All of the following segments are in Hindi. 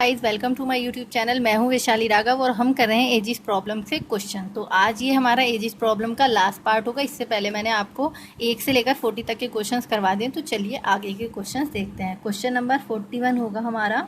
Guys, welcome to my YouTube channel. मैं हूं वैशाली राघव और हम कर रहे हैं एजिस प्रॉब्लम से क्वेश्चन। तो आज ये हमारा एजिस प्रॉब्लम का लास्ट पार्ट होगा। इससे पहले मैंने आपको 1 से लेकर 40 तक के क्वेश्चंस करवा दिए। तो चलिए आगे के क्वेश्चंस देखते हैं। क्वेश्चन नंबर 41 होगा हमारा।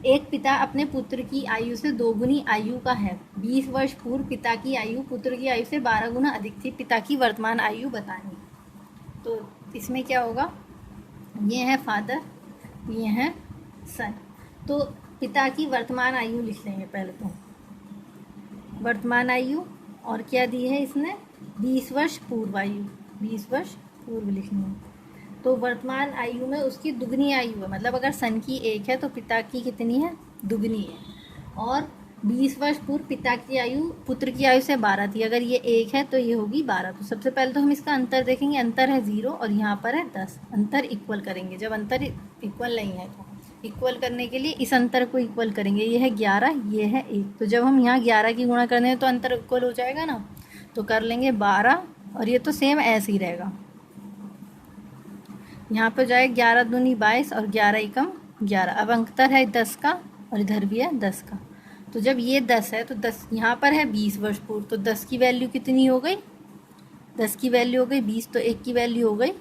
एक पिता अपने पुत्र की आयु से 2 गुनी आयु का है। 20 वर्ष पूर्व पिता की आयु पुत्र की आयु से 12 गुना अधिक थी। पिता की वर्तमान आयु बतानी। तो इसमें क्या होगा, ये है फादर, ये है सन। तो पिता की वर्तमान आयु लिख लेंगे पहले तो। वर्तमान आयु और क्या दी है इसने, 20 वर्ष पूर्व आयु, 20 वर्ष पूर्व लिखनी है। तो वर्तमान आयु में उसकी दुगनी आयु है, मतलब अगर सन की 1 है तो पिता की कितनी है, दुगनी है। और 20 वर्ष पूर्व पिता की आयु पुत्र की आयु से 12 थी। अगर ये 1 है तो ये होगी 12। तो सबसे पहले तो हम इसका अंतर देखेंगे। अंतर है 0 और यहाँ पर है 10। अंतर इक्वल करेंगे। जब अंतर इक्वल नहीं है तो इक्वल करने के लिए इस अंतर को इक्वल करेंगे। ये है 11, ये है 1। तो जब हम यहाँ 11 की गुणा करने हैं तो अंतर इक्वल हो जाएगा ना। तो कर लेंगे 12 और ये तो सेम ऐसे ही रहेगा। यहाँ पे जाए 11 दूनी 22 और 11 एकम 11। अब अंतर है 10 का और इधर भी है 10 का। तो जब ये 10 है तो 10 यहाँ पर है 20 वर्ष पूर्व। तो 10 की वैल्यू कितनी हो गई, 10 की वैल्यू हो गई 20। तो 1 की वैल्यू हो गई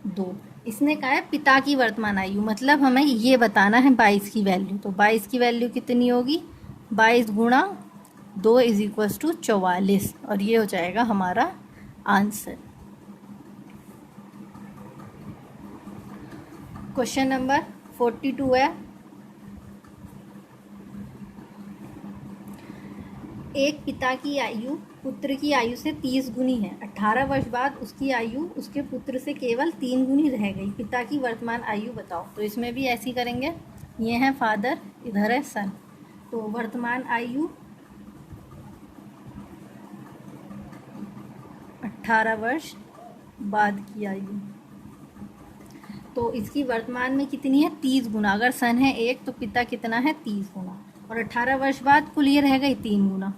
2। इसने कहा है पिता की वर्तमान आयु, मतलब हमें ये बताना है 22 की वैल्यू। तो 22 की वैल्यू कितनी होगी, 22 गुणा 2 इज इक्वल्स टू 44। और ये हो जाएगा हमारा आंसर। क्वेश्चन नंबर 42 है। एक पिता की आयु पुत्र की आयु से 30 गुनी है। 18 वर्ष बाद उसकी आयु उसके पुत्र से केवल 3 गुनी रह गई। पिता की वर्तमान आयु बताओ। तो इसमें भी ऐसी करेंगे। ये है फादर, इधर है सन। तो वर्तमान आयु 18 वर्ष बाद की आयु, तो इसकी वर्तमान में कितनी है, 30 गुना। अगर सन है 1 तो पिता कितना है, 30 गुना। और 18 वर्ष बाद कुल ये रह गई 3 गुना।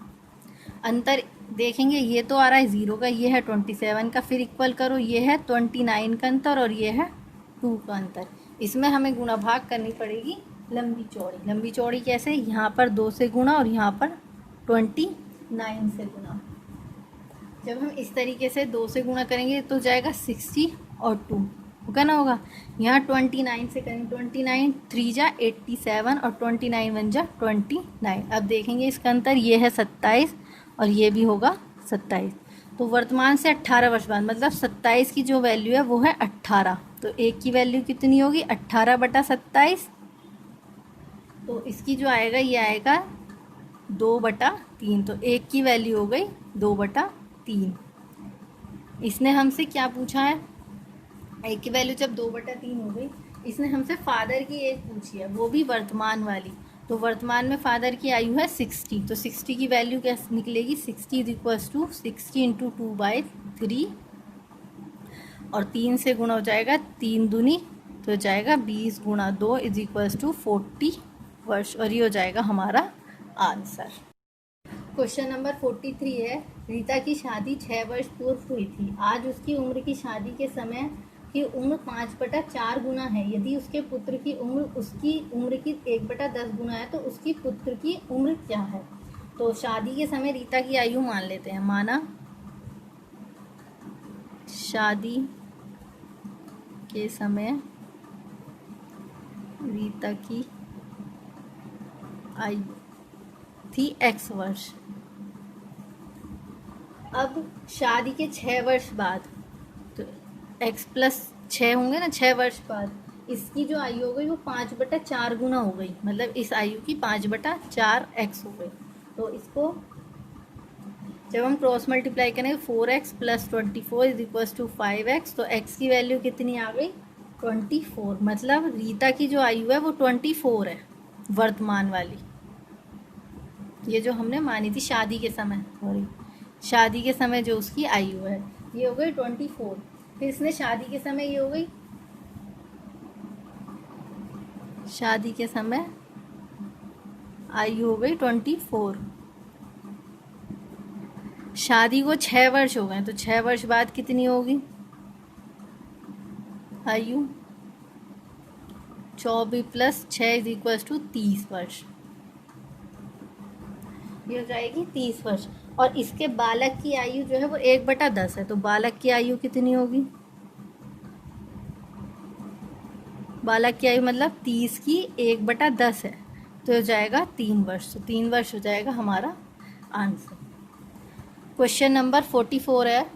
अंतर देखेंगे, ये तो आ रहा है 0 का, ये है 27 का। फिर इक्वल करो, ये है 29 का अंतर और ये है 2 का अंतर। इसमें हमें गुणा भाग करनी पड़ेगी लंबी चौड़ी। लंबी चौड़ी कैसे, यहाँ पर 2 से गुणा और यहाँ पर 29 से गुणा। जब हम इस तरीके से 2 से गुणा करेंगे तो जाएगा 60 और 2 होगा ना, होगा। यहाँ 29 से करेंगे, 29 3 जा 87 और 29 1 जा 29। अब देखेंगे इसका अंतर, ये है 27 और ये भी होगा 27। तो वर्तमान से 18 वर्ष बाद, मतलब 27 की जो वैल्यू है वो है 18। तो 1 की वैल्यू कितनी होगी, 18 बटा 27। तो इसकी जो आएगा ये आएगा 2 बटा 3। तो 1 की वैल्यू हो गई 2 बटा 3। इसने हमसे क्या पूछा है, 1 की वैल्यू जब 2 बटा 3 हो गई, इसने हमसे फादर की एज पूछी है, वो भी वर्तमान वाली। तो वर्तमान में फादर की आयु है 60। तो 60 की वैल्यू क्या निकलेगी, 60 इज इक्वल्स टू 60 इंटू 2/3 और 3 से गुणा हो जाएगा 3 दूनी, तो जाएगा 20 गुणा 2 इज इक्वल्स टू 40 वर्ष। और ये हो जाएगा हमारा आंसर। क्वेश्चन नंबर 43 है। रीता की शादी 6 वर्ष पूर्व हुई थी। आज उसकी उम्र की शादी के समय की उम्र 5/4 गुना है। यदि उसके पुत्र की उम्र उसकी उम्र की 1/10 गुना है तो उसकी पुत्र की उम्र क्या है। तो शादी के समय रीता की आयु मान लेते हैं। माना शादी के समय रीता की आयु थी x वर्ष। अब शादी के 6 वर्ष बाद, तो x प्लस 6 होंगे ना, 6 वर्ष बाद इसकी जो आयु हो गई वो 5/4 गुना हो गई। मतलब इस आयु की 5/4 x हो गई। तो इसको जब हम क्रॉस मल्टीप्लाई करेंगे 4x plus 24 is equals to 5x। तो x की वैल्यू कितनी आ गई, 24। मतलब रीता की जो आयु है वो 24 है, वर्तमान वाली। ये जो हमने मानी थी शादी के समय, सॉरी, शादी के समय जो उसकी आयु है ये हो गई 24। फिर इसने शादी के समय ये हो गई, शादी के समय आयु हो गई 24। शादी को 6 वर्ष हो गए, तो 6 वर्ष बाद कितनी होगी आयु, 24 प्लस 6 इज इक्वल टू 30 वर्ष। ये हो जाएगी 30 वर्ष। और इसके बालक की आयु जो है वो 1/10 है, तो बालक की आयु कितनी होगी? बालक की आयु मतलब 30 की 1/10 है, तो हो जाएगा 3 वर्ष। तो 3 वर्ष हो जाएगा हमारा आंसर। क्वेश्चन नंबर 44 है,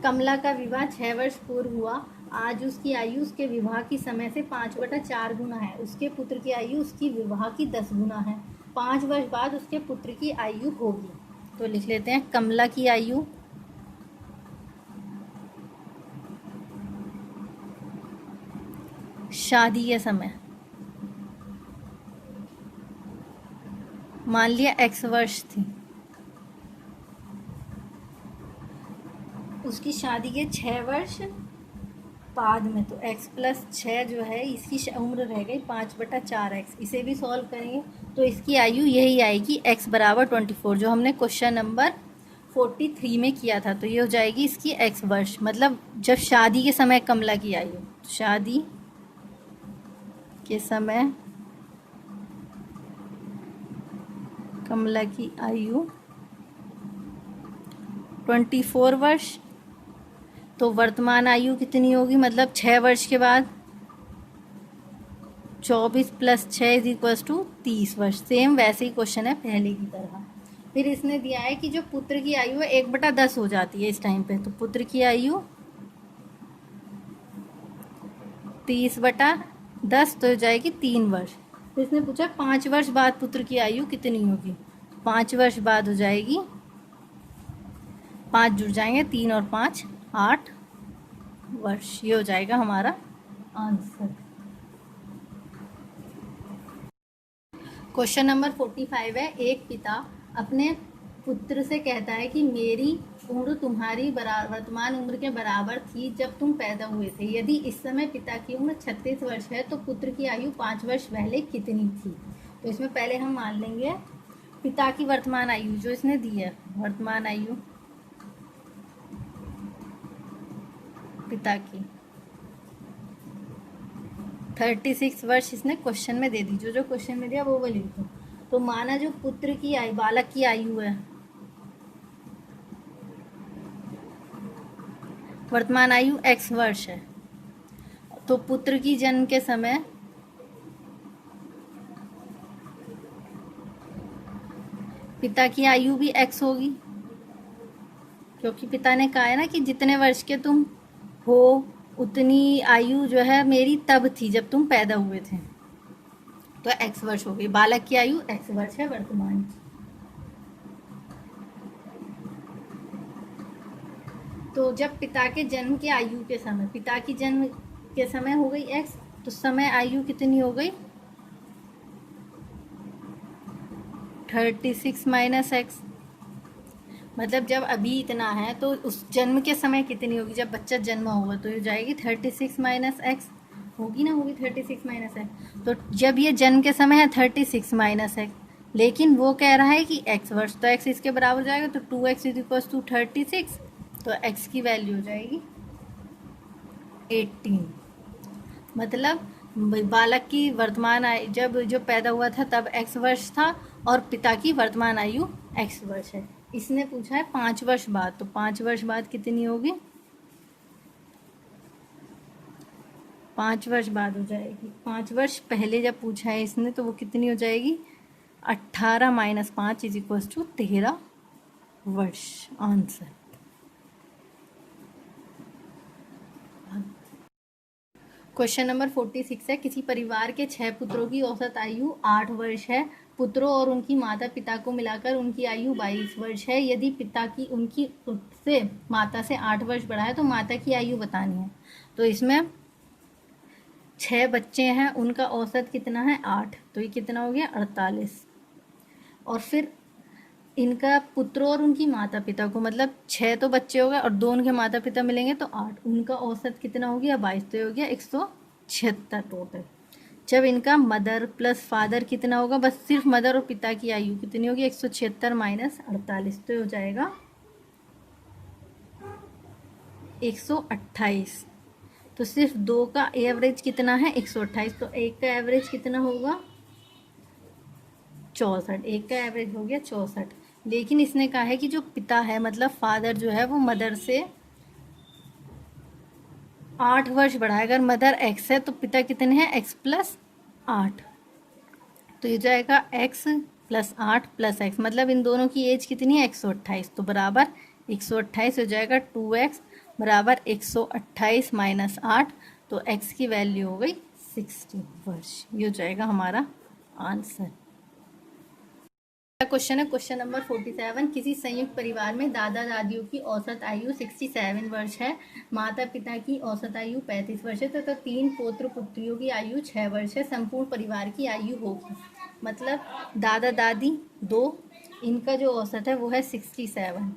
कमला का विवाह 6 वर्ष पूर्व हुआ। आज उसकी आयु उसके विवाह की समय से 5/4 गुना है। उसके पुत्र की आयु उसकी विवाह की 10 गुना है। 5 वर्ष बाद उसके पुत्र की आयु होगी। तो लिख लेते हैं, कमला की आयु शादी के समय, मान लिया x वर्ष थी, उसकी शादी के 6 वर्ष बाद में, तो x प्लस 6 जो है इसकी उम्र रह गई 5/4x। इसे भी सॉल्व करेंगे तो इसकी आयु यही आएगी, x बराबर 24, जो हमने क्वेश्चन नंबर 43 में किया था। तो ये हो जाएगी इसकी x वर्ष, मतलब जब शादी के समय कमला की आयु, शादी के समय कमला की आयु 24 वर्ष, तो वर्तमान आयु कितनी होगी? मतलब 6 वर्ष के बाद 24 प्लस 6 इज इक्वल टू 30 वर्ष। सेम वैसे ही क्वेश्चन है पहले की तरह। फिर इसने दिया है कि जो पुत्र की आयु है 1/10 हो जाती है इस टाइम पे, तो पुत्र की आयु 30/10 तो हो जाएगी 3 वर्ष। तो इसने पूछा 5 वर्ष बाद पुत्र की आयु कितनी होगी? 5 वर्ष बाद हो जाएगी, 5 जुड़ जाएंगे, 3 और 5 8 वर्ष। ये हो जाएगा हमारा आंसर। क्वेश्चन नंबर 45 है, एक पिता अपने पुत्र से कहता है कि मेरी उम्र तुम्हारी वर्तमान उम्र के बराबर थी जब तुम पैदा हुए थे। यदि इस समय पिता की उम्र 36 वर्ष है तो पुत्र की आयु 5 वर्ष पहले कितनी थी? तो इसमें पहले हम मान लेंगे पिता की वर्तमान आयु जो इसने दी है, वर्तमान आयु पिता की 36 वर्ष इसने क्वेश्चन में दे दी, जो क्वेश्चन में दिया वो लिख दो। तो माना जो पुत्र की आयु, बालक की आयु है, वर्तमान आयु x वर्ष है, तो पुत्र की जन्म के समय पिता की आयु भी x होगी, क्योंकि पिता ने कहा है ना कि जितने वर्ष के तुम हो उतनी आयु जो है मेरी तब थी जब तुम पैदा हुए थे, तो x वर्ष हो गई। बालक की आयु x वर्ष है वर्तमान की। तो जब पिता के जन्म के आयु के समय, पिता की जन्म के समय हो गई x, तो समय आयु कितनी हो गई? 36 माइनस x। मतलब जब अभी इतना है तो उस जन्म के समय कितनी होगी जब बच्चा जन्म होगा? तो ये जाएगी 36 माइनस एक्स, होगी ना, होगी 36 माइनस एक्स। तो जब ये जन्म के समय है 36 माइनस एक्स, लेकिन वो कह रहा है कि x वर्ष, तो x इसके बराबर हो जाएगा, तो 2x इज इक्वल टू 36, तो x की वैल्यू हो जाएगी 18। मतलब बालक की वर्तमान आयु जब जो पैदा हुआ था तब x वर्ष था और पिता की वर्तमान आयु x वर्ष है। इसने पूछा है 5 वर्ष बाद, तो 5 वर्ष बाद कितनी होगी? 5 वर्ष बाद हो जाएगी, 5 वर्ष पहले जब पूछा है इसने तो वो कितनी हो जाएगी? 18 माइनस 5 इज इक्वल टू 13 वर्ष। आंसर। क्वेश्चन नंबर 46 है, किसी परिवार के 6 पुत्रों की औसत आयु 8 वर्ष है। पुत्रों और उनकी माता पिता को मिलाकर उनकी आयु 22 वर्ष है। यदि पिता की उनकी उससे माता से 8 वर्ष बड़ा है तो माता की आयु बतानी है। तो इसमें 6 बच्चे हैं, उनका औसत कितना है? 8, तो ये कितना हो गया? 48। और फिर इनका पुत्रों और उनकी माता पिता को, मतलब 6 तो बच्चे हो गए और 2 उनके माता पिता मिलेंगे तो 8, उनका औसत कितना हो गया? 22, तो हो गया 176 टोटल। जब इनका मदर प्लस फादर कितना होगा? बस सिर्फ मदर और पिता की आयु कितनी होगी? 176 माइनस 48, तो हो जाएगा 128। तो सिर्फ 2 का एवरेज कितना है 128, तो 1 का एवरेज कितना होगा 64, 1 का एवरेज हो गया 64। लेकिन इसने कहा है कि जो पिता है मतलब फादर जो है वो मदर से 8 वर्ष बड़ा है। अगर मदर x है तो पिता कितने हैं x प्लस 8, तो ये जाएगा x प्लस 8 प्लस x, मतलब इन दोनों की एज कितनी है 128, तो बराबर 128 हो जाएगा 2x बराबर 128 माइनस 8, तो x की वैल्यू हो गई 60 वर्ष। ये हो जाएगा हमारा आंसर। क्वेश्चन है क्वेश्चन नंबर 47, किसी संयुक्त परिवार में दादा दादियों की औसत आयु 67 वर्ष है, माता पिता की औसत आयु 35 वर्ष है, तो 3 पौत्र पुत्रियों की आयु 6 वर्ष है, संपूर्ण परिवार की आयु होगी। मतलब दादा दादी 2, इनका जो औसत है वो है 67,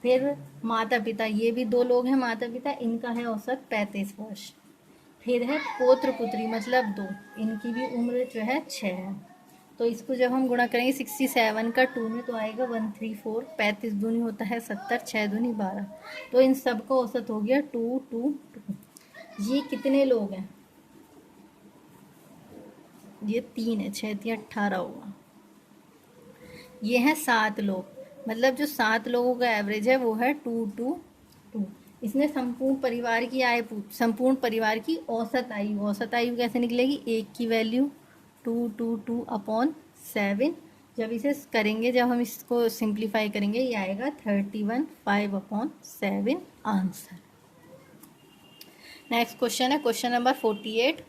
फिर माता पिता ये भी 2 लोग हैं माता पिता, इनका है औसत 35 वर्ष, फिर है पौत्र पुत्री मतलब 2, इनकी भी उम्र जो है 6 है। तो इसको जब हम गुणा करेंगे 67 का 2 में तो आएगा 134, 35 दूनी होता है 70, 6 दूनी 12, तो इन सब का औसत हो गया 2 2 2। ये कितने लोग हैं, ये 3 है, 6 3 18 होगा। ये हैं 7 लोग, मतलब जो 7 लोगों का एवरेज है वो है 2 2 2। इसने संपूर्ण परिवार की आय संपूर्ण परिवार की औसत आयु कैसे निकलेगी, 1 की वैल्यू 2 2 2 अपॉन 7, जब इसे करेंगे जब हम इसको सिंप्लीफाई करेंगे ये आएगा 31 5 अपॉन 7 आंसर। नेक्स्ट क्वेश्चन है क्वेश्चन नंबर 48,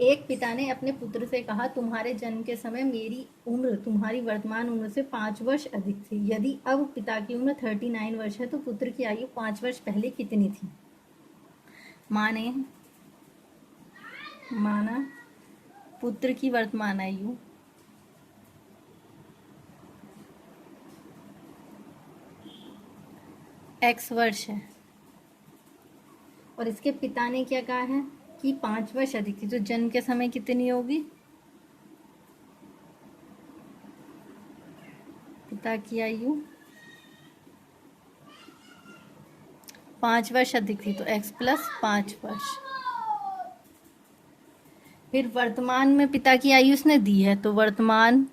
एक पिता ने अपने पुत्र से कहा तुम्हारे जन्म के समय मेरी उम्र तुम्हारी वर्तमान उम्र से 5 वर्ष अधिक थी, यदि अब पिता की उम्र 39 वर्ष है तो पुत्र की आयु 5 वर्ष पहले कितनी थी। माना पुत्र की वर्तमान आयु x वर्ष है और इसके पिता ने क्या कहा है कि 5 वर्ष अधिक थी, तो जन्म के समय कितनी होगी, पिता की आयु 5 वर्ष अधिक थी तो x प्लस 5 वर्ष। फिर वर्तमान में पिता की आयु उसने दी है, तो वर्तमान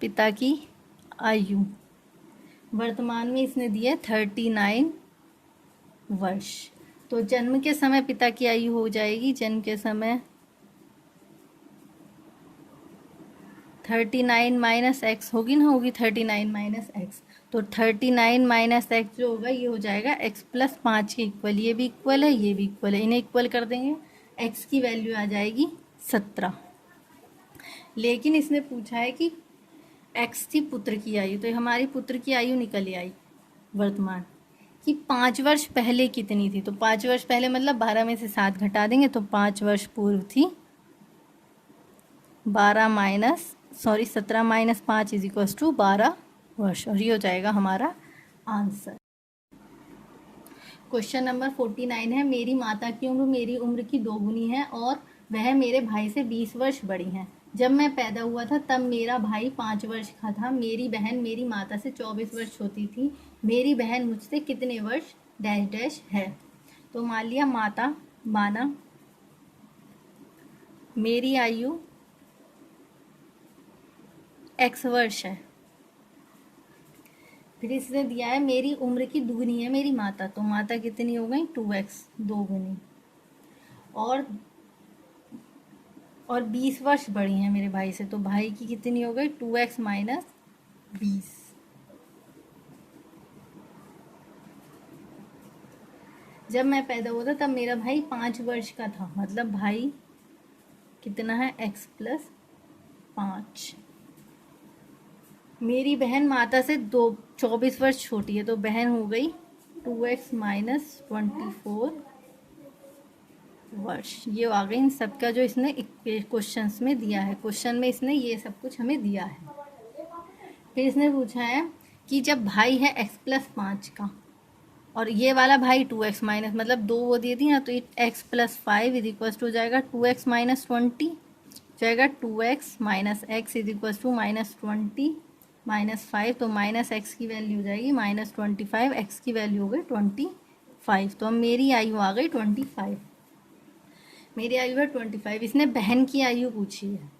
पिता की आयु वर्तमान में इसने दी है 39 वर्ष, तो जन्म के समय पिता की आयु हो जाएगी, जन्म के समय 39 माइनस एक्स होगी ना, होगी 39 माइनस एक्स, तो 39 माइनस एक्स जो होगा ये हो जाएगा x प्लस 5 के इक्वल, ये भी इक्वल है ये भी इक्वल है, इन्हें इक्वल कर देंगे, x की वैल्यू आ जाएगी 17। लेकिन इसने पूछा है कि x थी पुत्र की आयु, तो हमारी पुत्र की आयु निकल आई वर्तमान कि 5 वर्ष पहले कितनी थी, तो 5 वर्ष पहले मतलब 12 में से 7 घटा देंगे तो 5 वर्ष पूर्व थी 17 माइनस 5 इज इक्वल्स टू 12 वर्ष, और ये हो जाएगा हमारा आंसर। क्वेश्चन नंबर 49 है, मेरी माता की उम्र मेरी उम्र की 2 गुनी है और वह मेरे भाई से 20 वर्ष बड़ी हैं। जब मैं पैदा हुआ था तब मेरा भाई 5 वर्ष का था, मेरी बहन मेरी माता से 24 वर्ष छोटी थी, मेरी बहन मुझसे कितने वर्ष डैश डैश है। तो मान लिया माना मेरी आयु x वर्ष है, फिर इसने दिया है मेरी उम्र की दुगनी है मेरी माता, तो माता कितनी हो गई 2x 2 गुनी, और 20 वर्ष बड़ी हैं मेरे भाई से, तो भाई की कितनी हो गई 2x माइनस 20। जब मैं पैदा हुआ था तब मेरा भाई 5 वर्ष का था, मतलब भाई कितना है x प्लस 5। मेरी बहन माता से 24 वर्ष छोटी है, तो बहन हो गई 2x माइनस 24 वर्ष। ये आ गई इन सब का जो इसने क्वेश्चंस में दिया है, क्वेश्चन में इसने ये सब कुछ हमें दिया है। फिर इसने पूछा है कि जब भाई है x प्लस 5 का और ये वाला भाई 2x माइनस मतलब 2 वो दे दी ना, तो x plus 5 is equal to हो जाएगा 2x माइनस 20, जाएगा 2x minus x is equal to minus 20 -5, तो -x की वैल्यू हो जाएगी -25, x की वैल्यू हो गई 25। तो अब मेरी आयु आ गई 25, मेरी आयु है 25। इसने बहन की आयु पूछी है,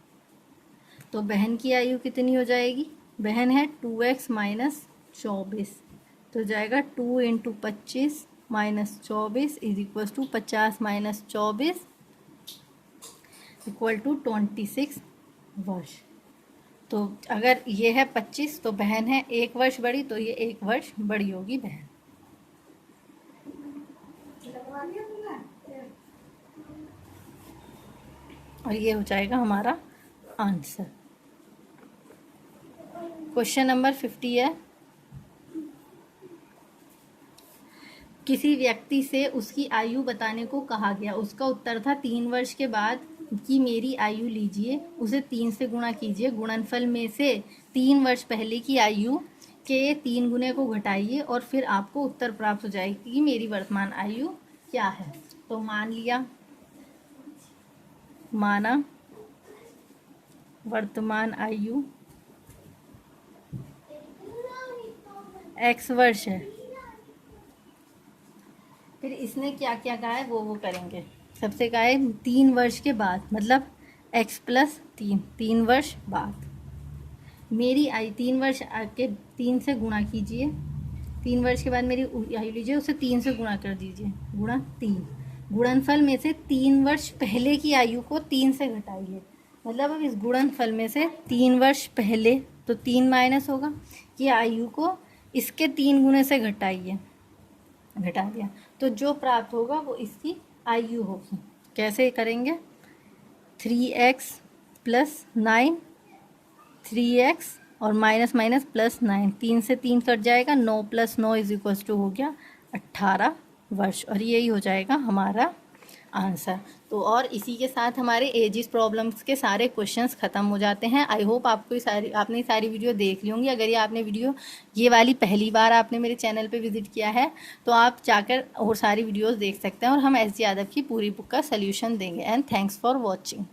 तो बहन की आयु कितनी हो जाएगी? बहन है 2x - 24, तो जाएगा 2 × 25 - 24 is equal to 50 - 24 equal to 26 वर्ष। तो अगर ये है 25 तो बहन है 1 वर्ष बड़ी, तो ये 1 वर्ष बड़ी होगी बहन। और ये हो जाएगा हमारा आंसर। क्वेश्चन नंबर 50 है, किसी व्यक्ति से उसकी आयु बताने को कहा गया। उसका उत्तर था 3 वर्ष के बाद की मेरी आयु लीजिए, उसे 3 से गुणा कीजिए, गुणनफल में से 3 वर्ष पहले की आयु के 3 गुने को घटाइए और फिर आपको उत्तर प्राप्त हो जाएगी कि मेरी वर्तमान आयु क्या है। तो मान लिया, माना वर्तमान आयु x वर्ष है। फिर इसने क्या क्या कहा है वो करेंगे। सबसे कहा है 3 वर्ष के बाद, मतलब x + 3, 3 वर्ष बाद मेरी आयु 3 वर्ष के 3 से गुणा कीजिए, 3 वर्ष के बाद मेरी आयु लीजिए, उसे 3 से गुणा कर दीजिए, गुणा 3। गुणनफल में से 3 वर्ष पहले की आयु को 3 से घटाइए, मतलब अब इस गुणनफल में से 3 वर्ष पहले, तो 3 माइनस होगा, कि आयु को इसके 3 गुने से घटाइए, घटा दिया, तो जो प्राप्त होगा वो इसकी आयु होगी। कैसे करेंगे? 3x + 9, 3x और माइनस माइनस +9, 3 से 3 कट जाएगा, 9 + 9 = हो गया 18 वर्ष। और यही हो जाएगा हमारा आंसर। तो और इसी के साथ हमारे एजिस प्रॉब्लम्स के सारे क्वेश्चंस ख़त्म हो जाते हैं। आई होप आपको आपने सारी वीडियो देख ली होंगी। अगर ये आपने वीडियो ये वाली पहली बार आपने मेरे चैनल पे विजिट किया है तो आप जाकर और सारी वीडियोस देख सकते हैं, और हम एस जी यादव की पूरी बुक का सल्यूशन देंगे। And thanks for watching.